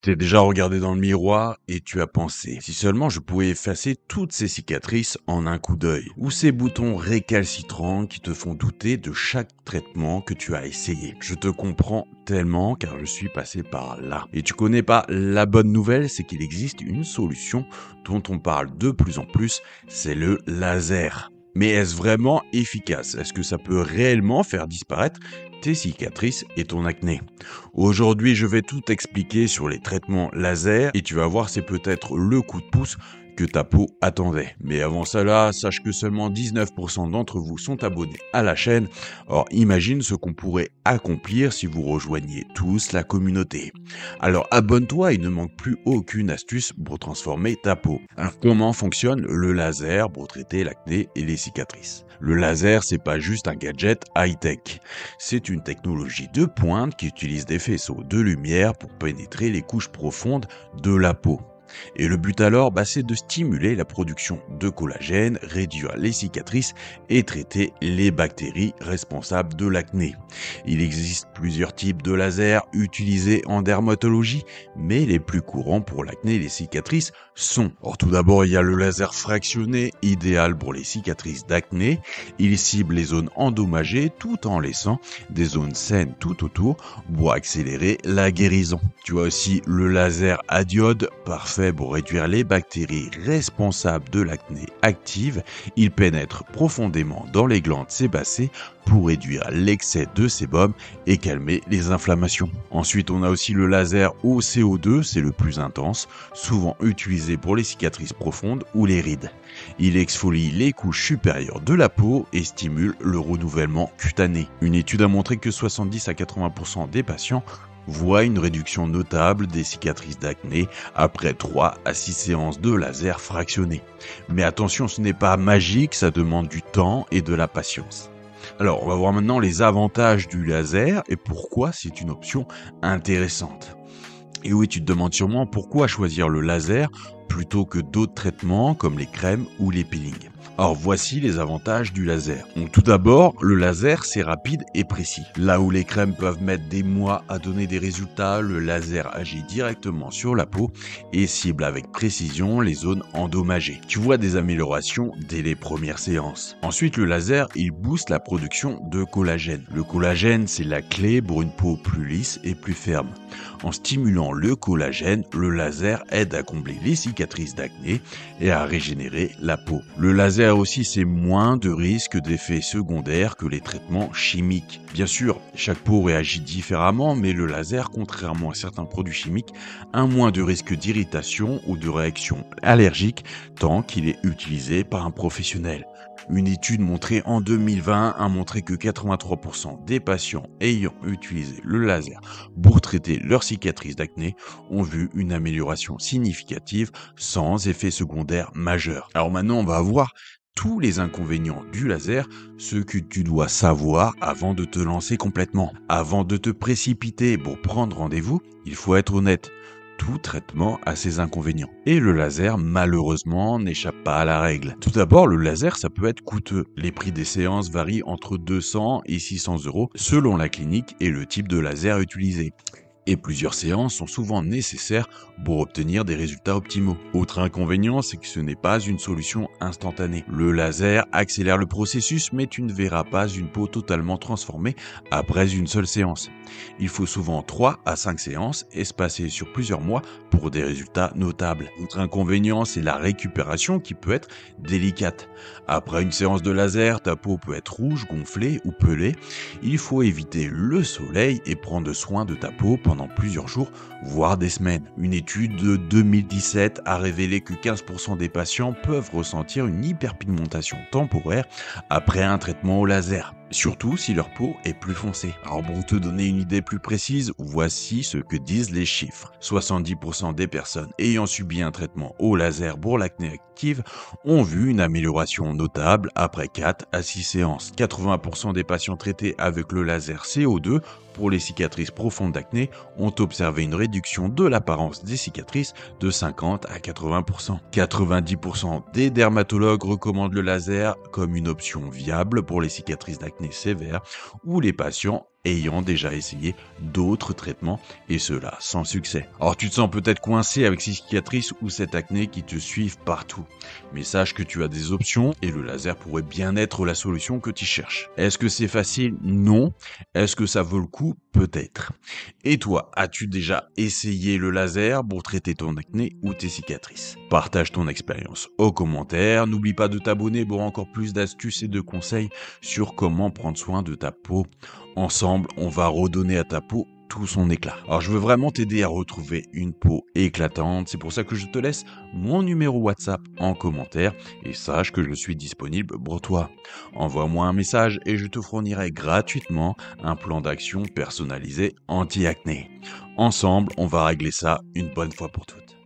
T'es déjà regardé dans le miroir et tu as pensé, si seulement je pouvais effacer toutes ces cicatrices en un coup d'œil, ou ces boutons récalcitrants qui te font douter de chaque traitement que tu as essayé. Je te comprends tellement car je suis passé par là. Et tu connais pas la bonne nouvelle, c'est qu'il existe une solution dont on parle de plus en plus, c'est le laser. Mais est-ce vraiment efficace? Est-ce que ça peut réellement faire disparaître tes cicatrices et ton acné? Aujourd'hui, je vais tout expliquer sur les traitements laser et tu vas voir, c'est peut-être le coup de pouce que ta peau attendait. Mais avant cela, sache que seulement 19% d'entre vous sont abonnés à la chaîne. Or, imagine ce qu'on pourrait accomplir si vous rejoigniez tous la communauté. Alors, abonne-toi, il ne manque plus aucune astuce pour transformer ta peau. Alors, comment fonctionne le laser pour traiter l'acné et les cicatrices? Le laser, c'est pas juste un gadget high-tech. C'est une technologie de pointe qui utilise des faisceaux de lumière pour pénétrer les couches profondes de la peau. Et le but alors, c'est de stimuler la production de collagène, réduire les cicatrices et traiter les bactéries responsables de l'acné. Il existe plusieurs types de lasers utilisés en dermatologie, mais les plus courants pour l'acné et les cicatrices sont. Or, tout d'abord, il y a le laser fractionné, idéal pour les cicatrices d'acné. Il cible les zones endommagées tout en laissant des zones saines tout autour pour accélérer la guérison. Tu as aussi le laser à diode, parfait pour réduire les bactéries responsables de l'acné active. Il pénètre profondément dans les glandes sébacées pour réduire l'excès de sébum et calmer les inflammations. Ensuite, on a aussi le laser au CO2, c'est le plus intense, souvent utilisé pour les cicatrices profondes ou les rides. Il exfolie les couches supérieures de la peau et stimule le renouvellement cutané. Une étude a montré que 70 à 80% des patients voient une réduction notable des cicatrices d'acné après 3 à 6 séances de laser fractionné. Mais attention, ce n'est pas magique, ça demande du temps et de la patience. Alors, on va voir maintenant les avantages du laser et pourquoi c'est une option intéressante. Et oui, tu te demandes sûrement pourquoi choisir le laser plutôt que d'autres traitements comme les crèmes ou les peelings. Alors voici les avantages du laser. Donc, tout d'abord, le laser c'est rapide et précis. Là où les crèmes peuvent mettre des mois à donner des résultats, le laser agit directement sur la peau et cible avec précision les zones endommagées. Tu vois des améliorations dès les premières séances. Ensuite, le laser il booste la production de collagène. Le collagène c'est la clé pour une peau plus lisse et plus ferme. En stimulant le collagène, le laser aide à combler les cicatrices d'acné et à régénérer la peau. Le laser aussi, c'est moins de risques d'effets secondaires que les traitements chimiques. Bien sûr, chaque peau réagit différemment, mais le laser, contrairement à certains produits chimiques, a moins de risques d'irritation ou de réaction allergique tant qu'il est utilisé par un professionnel. Une étude montrée en 2020 a montré que 83% des patients ayant utilisé le laser pour traiter leurs cicatrices d'acné ont vu une amélioration significative sans effet secondaire majeur. Alors maintenant, on va voir tous les inconvénients du laser, ce que tu dois savoir avant de te lancer complètement. Avant de te précipiter pour prendre rendez-vous, il faut être honnête. Tout traitement a ses inconvénients. Et le laser, malheureusement, n'échappe pas à la règle. Tout d'abord, le laser, ça peut être coûteux. Les prix des séances varient entre 200 et 600 euros selon la clinique et le type de laser utilisé. Et plusieurs séances sont souvent nécessaires pour obtenir des résultats optimaux. Autre inconvénient, c'est que ce n'est pas une solution instantanée. Le laser accélère le processus, mais tu ne verras pas une peau totalement transformée après une seule séance. Il faut souvent 3 à 5 séances espacées sur plusieurs mois pour des résultats notables. Autre inconvénient, c'est la récupération qui peut être délicate. Après une séance de laser, ta peau peut être rouge, gonflée ou pelée. Il faut éviter le soleil et prendre soin de ta peau pendant plusieurs jours, voire des semaines. Une étude de 2017 a révélé que 15% des patients peuvent ressentir une hyperpigmentation temporaire après un traitement au laser. Surtout si leur peau est plus foncée. Alors pour te donner une idée plus précise, voici ce que disent les chiffres. 70% des personnes ayant subi un traitement au laser pour l'acné active ont vu une amélioration notable après 4 à 6 séances. 80% des patients traités avec le laser CO2 pour les cicatrices profondes d'acné ont observé une réduction de l'apparence des cicatrices de 50 à 80%. 90% des dermatologues recommandent le laser comme une option viable pour les cicatrices d'acné sévères ou les patients ayant déjà essayé d'autres traitements et cela sans succès. Alors tu te sens peut-être coincé avec ces cicatrices ou cette acné qui te suivent partout. Mais sache que tu as des options et le laser pourrait bien être la solution que tu cherches. Est-ce que c'est facile? Non. Est-ce que ça vaut le coup? Peut-être. Et toi, as-tu déjà essayé le laser pour traiter ton acné ou tes cicatrices? Partage ton expérience aux commentaires. N'oublie pas de t'abonner pour encore plus d'astuces et de conseils sur comment prendre soin de ta peau. Ensemble, on va redonner à ta peau tout son éclat. Alors je veux vraiment t'aider à retrouver une peau éclatante, c'est pour ça que je te laisse mon numéro WhatsApp en commentaire et sache que je suis disponible pour toi. Envoie-moi un message et je te fournirai gratuitement un plan d'action personnalisé anti-acné. Ensemble, on va régler ça une bonne fois pour toutes.